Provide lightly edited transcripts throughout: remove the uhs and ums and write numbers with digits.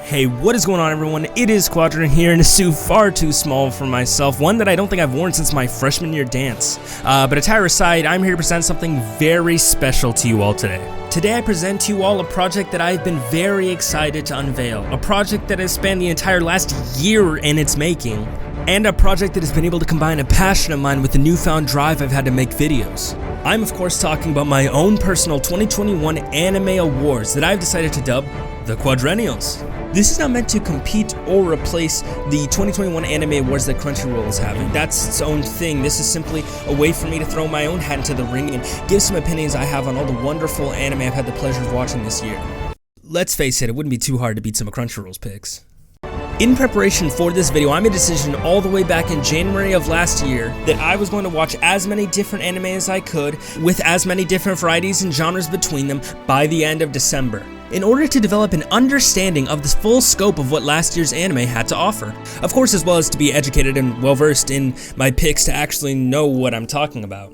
Hey, what is going on, everyone? It is Quadrant here in a suit far too small for myself, one that I don't think I've worn since my freshman year dance. But attire aside, I'm here to present something very special to you all today. Today I present to you all a project that I've been very excited to unveil, a project that has spanned the entire last year in its making, and a project that has been able to combine a passion of mine with the newfound drive I've had to make videos. I'm of course talking about my own personal 2021 Anime Awards that I've decided to dub the Quadrennials. This is not meant to compete or replace the 2021 Anime Awards that Crunchyroll is having. That's its own thing. This is simply a way for me to throw my own hat into the ring and give some opinions I have on all the wonderful anime I've had the pleasure of watching this year. Let's face it wouldn't be too hard to beat some of Crunchyroll's picks. In preparation for this video, I made a decision all the way back in January of last year that I was going to watch as many different anime as I could, with as many different varieties and genres between them by the end of December, in order to develop an understanding of the full scope of what last year's anime had to offer. Of course, as well as to be educated and well-versed in my picks to actually know what I'm talking about.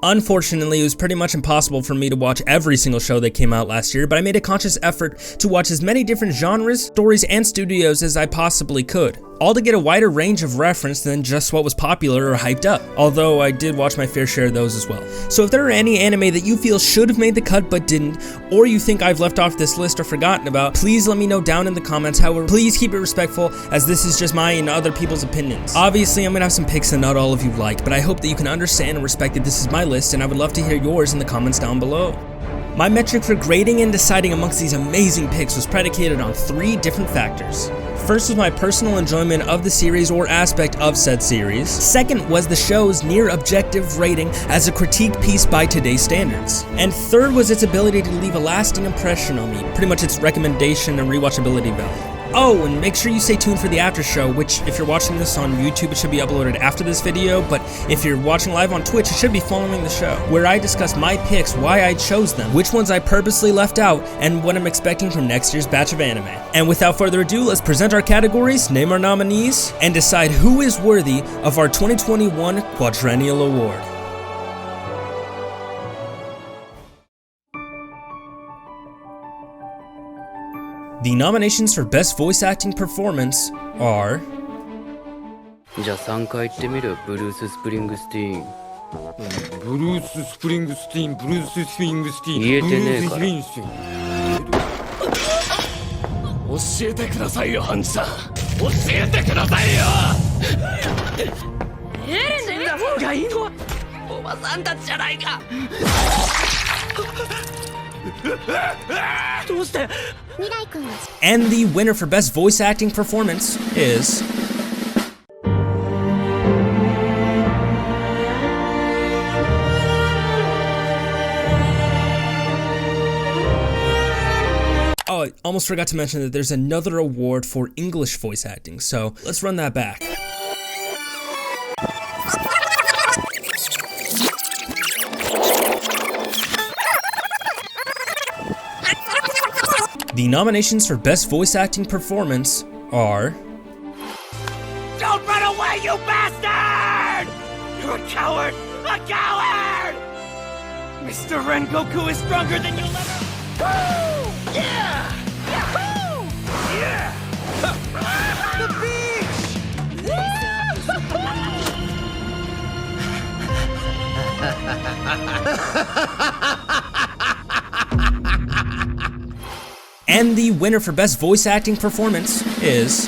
Unfortunately, it was pretty much impossible for me to watch every single show that came out last year, but I made a conscious effort to watch as many different genres, stories, and studios as I possibly could, all to get a wider range of reference than just what was popular or hyped up, although I did watch my fair share of those as well. So if there are any anime that you feel should have made the cut but didn't, or you think I've left off this list or forgotten about, please let me know down in the comments. However, please keep it respectful, as this is just my and other people's opinions. Obviously, I'm gonna have some picks that not all of you like, but I hope that you can understand and respect that this is my list, and I would love to hear yours in the comments down below. My metric for grading and deciding amongst these amazing picks was predicated on 3 different factors. First was my personal enjoyment of the series or aspect of said series. Second was the show's near objective rating as a critique piece by today's standards. And third was its ability to leave a lasting impression on me, pretty much its recommendation and rewatchability value. Oh, and make sure you stay tuned for the after show, which if you're watching this on YouTube, it should be uploaded after this video, but if you're watching live on Twitch, it should be following the show, where I discuss my picks, why I chose them, which ones I purposely left out, and what I'm expecting from next year's batch of anime. And without further ado, let's present our categories, name our nominees, and decide who is worthy of our 2021 Quadrennial Award. The nominations for Best Voice Acting Performance are... じゃあ3回言ってみるブルース・スプリングスティーンブルース・スプリングスティーン、ブルース・スプリングスティーン、言えてねえから教えてくださいよ、ハンジさん。教えてくださいよ。死んだ方がいいのはおばさんたちじゃないか。どうして？ And the winner for Best Voice Acting Performance is... Oh, I almost forgot to mention that there's another award for English voice acting, so let's run that back. The nominations for Best Voice Acting Performance are... Don't run away, you bastard! You're a coward! A coward! Mr. Rengoku is stronger than you'll ever... Woo! Yeah! Yahoo! Yeah! The beach! And the winner for Best Voice Acting Performance is...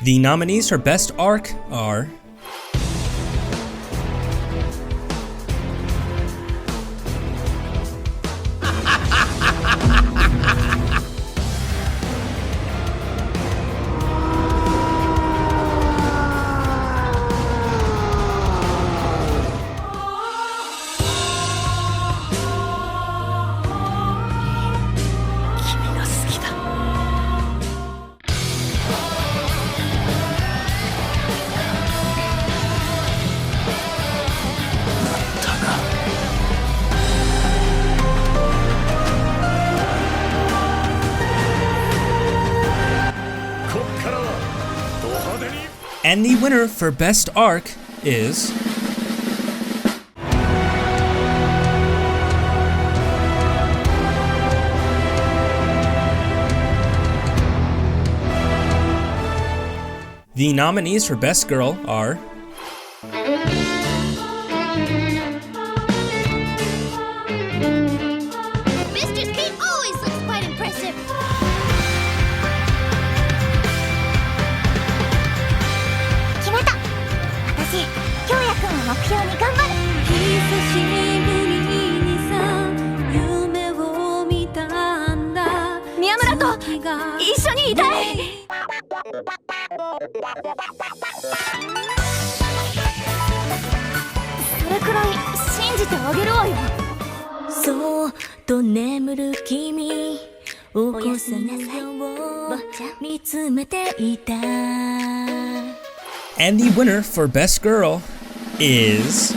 The nominees for Best Arc are... And the winner for Best Arc is... The nominees for Best Girl are... Mr. Speed always looks quite impressive. 決めた。私、京也くんを目標に頑張る。久しぶりにさ、夢を見たんだ。宮村と一緒にいたい。それくらい信じてあげるわよ。そっと眠る君を起こさぬよう見つめていた。 And the winner for Best Girl is...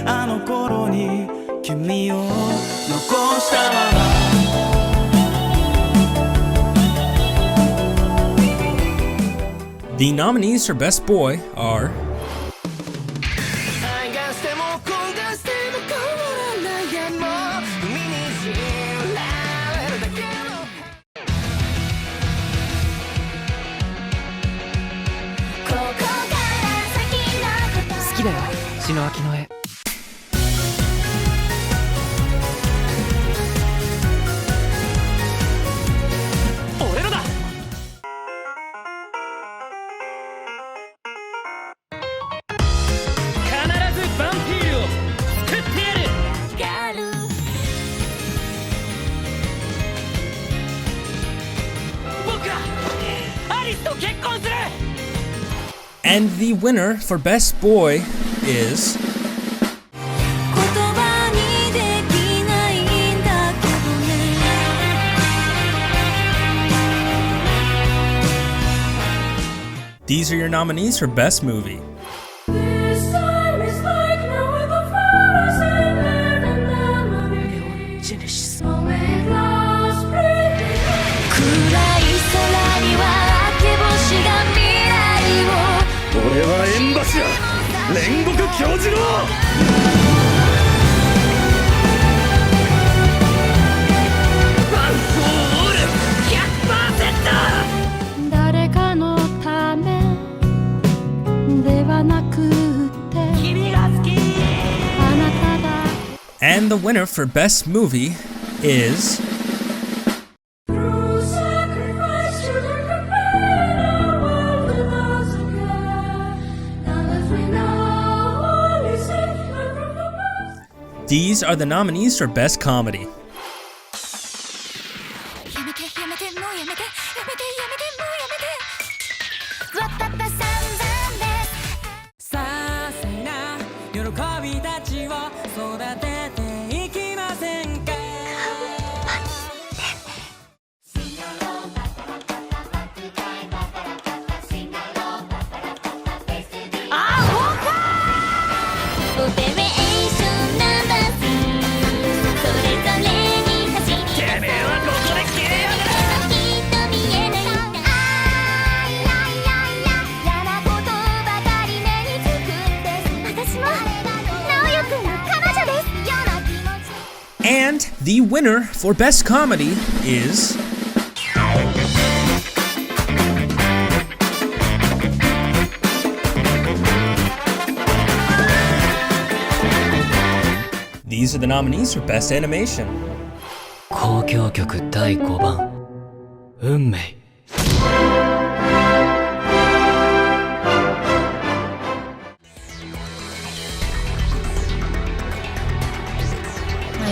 あの頃に君を残したまま The nominees for Best Boy are... And the winner for Best Boy is... These are your nominees for Best Movie. And the winner for Best Movie is... These are the nominees for Best Comedy. And the winner for Best Comedy is... These are the nominees for Best Animation. 交響曲第5番運命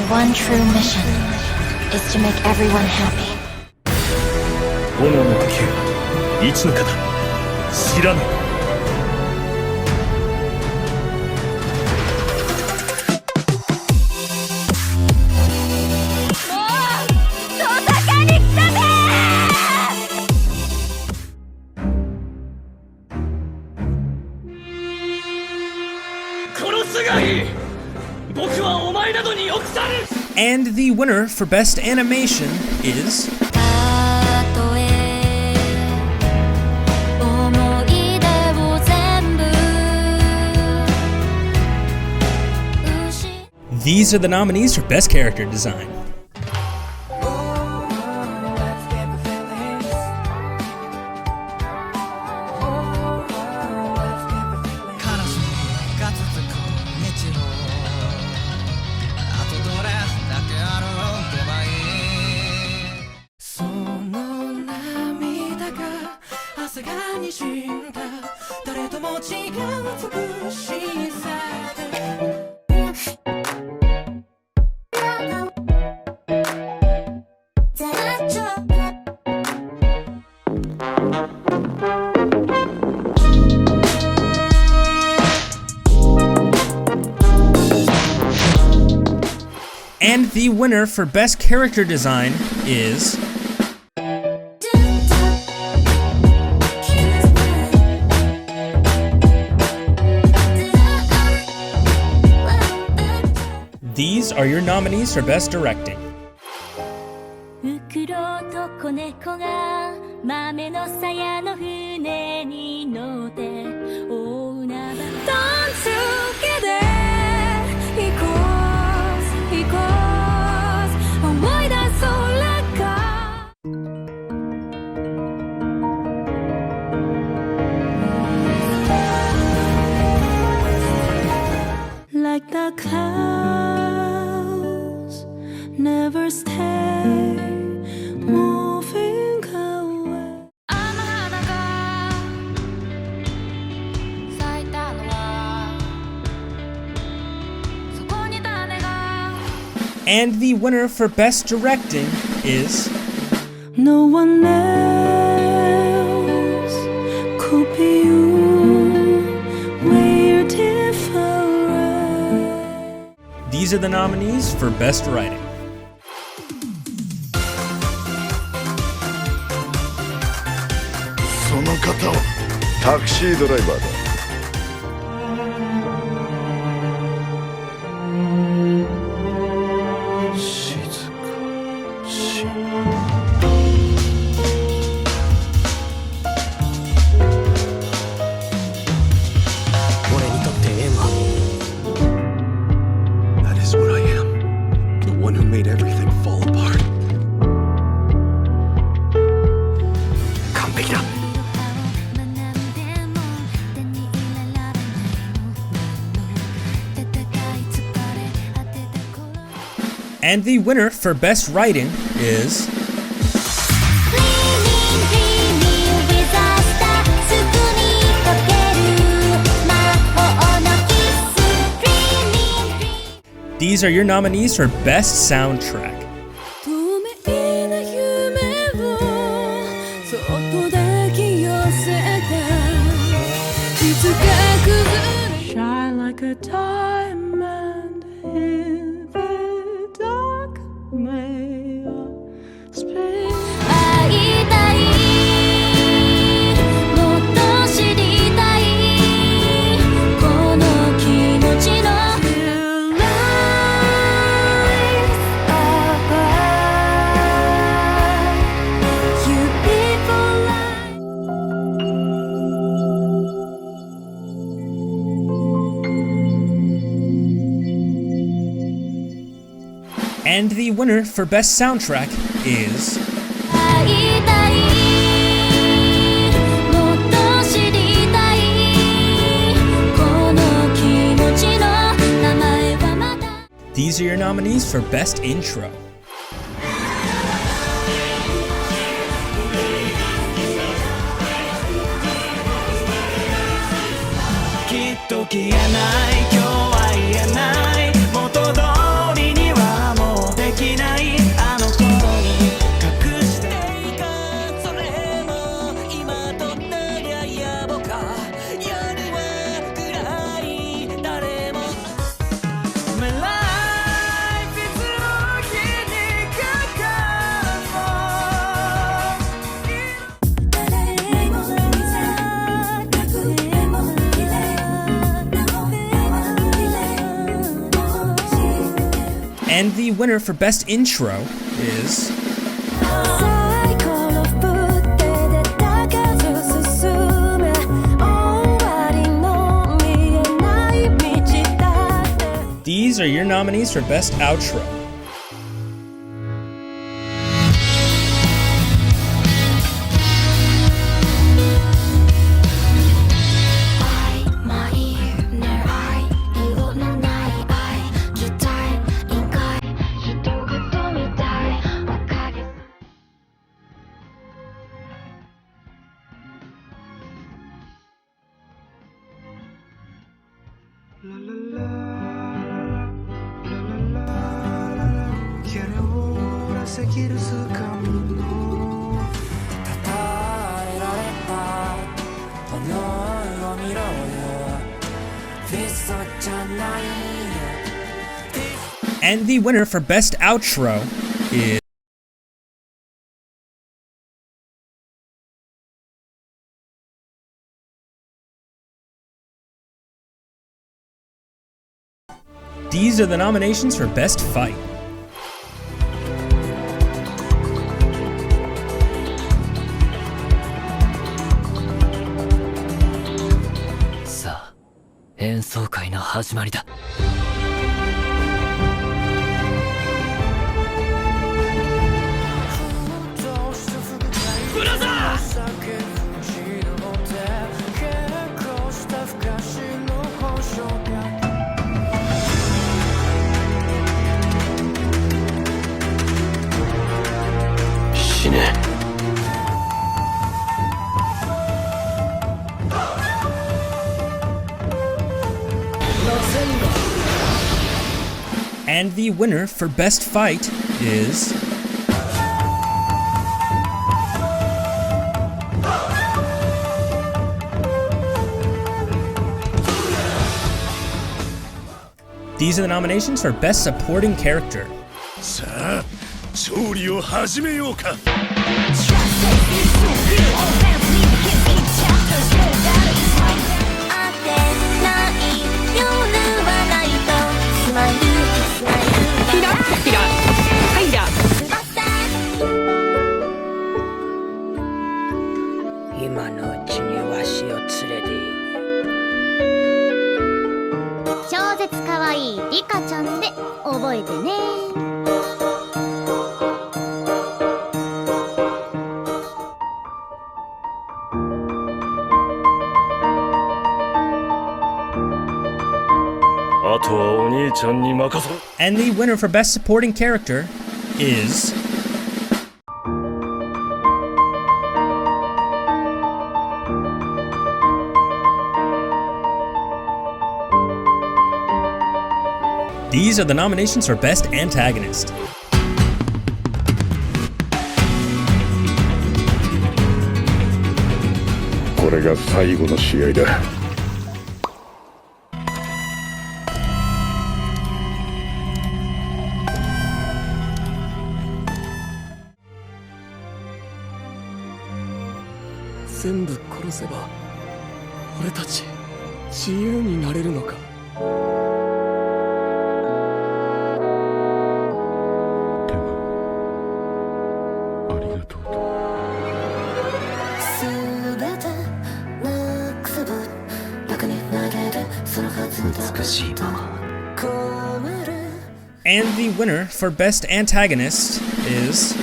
My one true mission is to make everyone happy. 炎の呼吸一の方知らぬ And the winner for Best Animation is... These are the nominees for Best Character Design. And the winner for Best Character Design is... These are your nominees for Best Directing. フクロウと子猫が豆の鞘の船に乗って大海原どんつけで行こう行こう思い出そうか Like the clouds never stay moving away あの花が咲いたのはそこに種が And the winner for Best Directing is... No one else could be you. We're different. These are the nominees for Best Writing. その方はタクシードライバーだ。静かし俺にとって縁は That is what I am. The one who made everything fall apart. 完璧だ。And the winner for Best Writing is... These are your nominees for Best Soundtrack. Shine like a diamond in the dark may space 会いたいもっと知りたいこの気持ちの Till life's apart You people like And the winner for Best Soundtrack is... 会いたいもっと知りたいこの気持ちの名前はまだ These are your nominees for Best Intro. きっと消えない今日は言えない元通りにはもうできないあの頃に隠していたそれも今とったりゃ野暮か夜は暗い誰も My life いつも火にかかる And the winner for Best Intro is... サイコロ振って出た数進め終わりの見えない道だって These are your nominees for Best Outro. And the winner for Best Outro is... These are the nominations for Best Fight. Sa, 演奏会の始まりだ。死ね。And the winner for Best Fight is... These are the nominations for Best Supporting Character. さあ、勝利を始めようか。今のうちにわしを連れて超絶かわいいリカちゃんで覚えてね。あとはお兄ちゃんに任そう。 And the winner for Best Supporting Character is... These are the nominations for Best Antagonist. This is the last battle. 全部殺せば俺たち自由になれるのか。でもありがとうと。美しいまま。 And the winner for Best Antagonist is...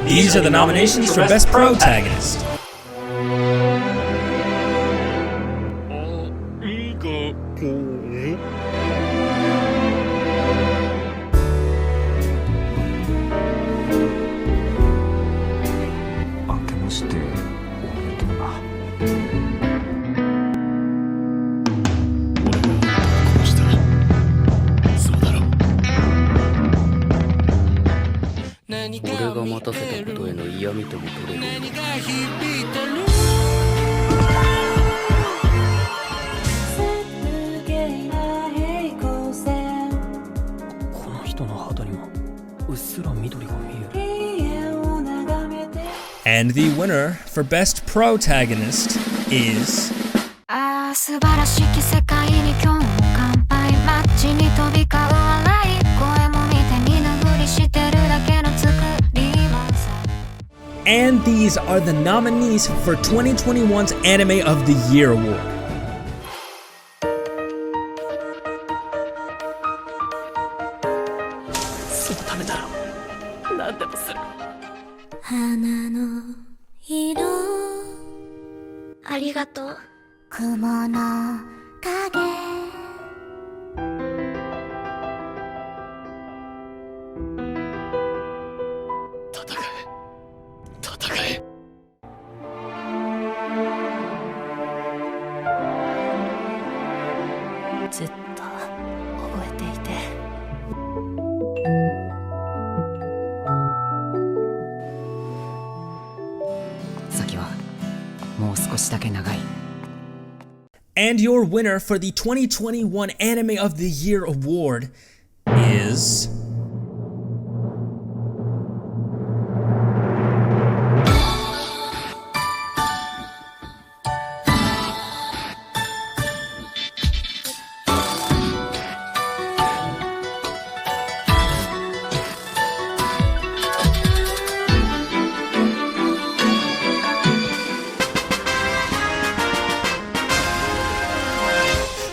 These are the nominations for Best Protagonist. いいか、明けましておめでとうな。俺が殺した。そうだろ。俺が待たせたことへの嫌味とも取れる。この人の肌にもうっすら緑が見える。 And the winner for Best Protagonist is... ああ素晴らしき世界に今日も乾杯。街に飛び交う笑い声も見て見ぬふりしてるだけの作りはさ。And these are the nominees for 2021's Anime of the Year award. And your winner for the 2021 Anime of the Year award is...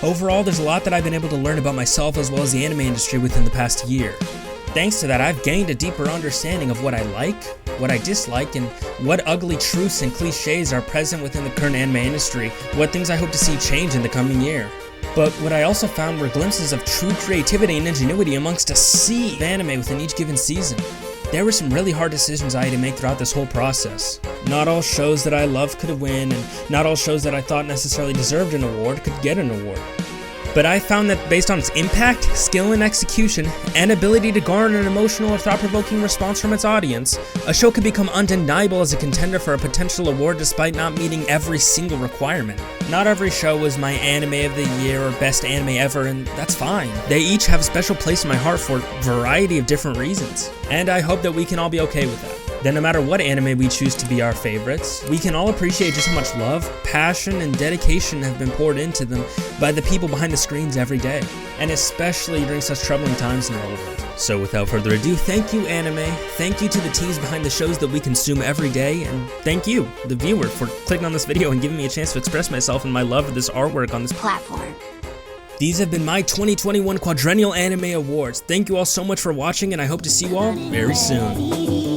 Overall, there's a lot that I've been able to learn about myself as well as the anime industry within the past year. Thanks to that, I've gained a deeper understanding of what I like, what I dislike, and what ugly truths and cliches are present within the current anime industry, what things I hope to see change in the coming year. But what I also found were glimpses of true creativity and ingenuity amongst a sea of anime within each given season. There were some really hard decisions I had to make throughout this whole process. Not all shows that I loved could win, and not all shows that I thought necessarily deserved an award could get an award. But I found that based on its impact, skill and execution, and ability to garner an emotional or thought-provoking response from its audience, a show could become undeniable as a contender for a potential award despite not meeting every single requirement. Not every show was my Anime of the Year or Best Anime Ever, and that's fine. They each have a special place in my heart for a variety of different reasons, and I hope that we can all be okay with that. That no matter what anime we choose to be our favorites, we can all appreciate just how much love, passion, and dedication have been poured into them by the people behind the screens every day, and especially during such troubling times in our world. So without further ado, thank you anime, thank you to the teams behind the shows that we consume every day, and thank you, the viewer, for clicking on this video and giving me a chance to express myself and my love of this artwork on this platform. These have been my 2021 Quadrennial Anime Awards. Thank you all so much for watching, and I hope to see you all very soon.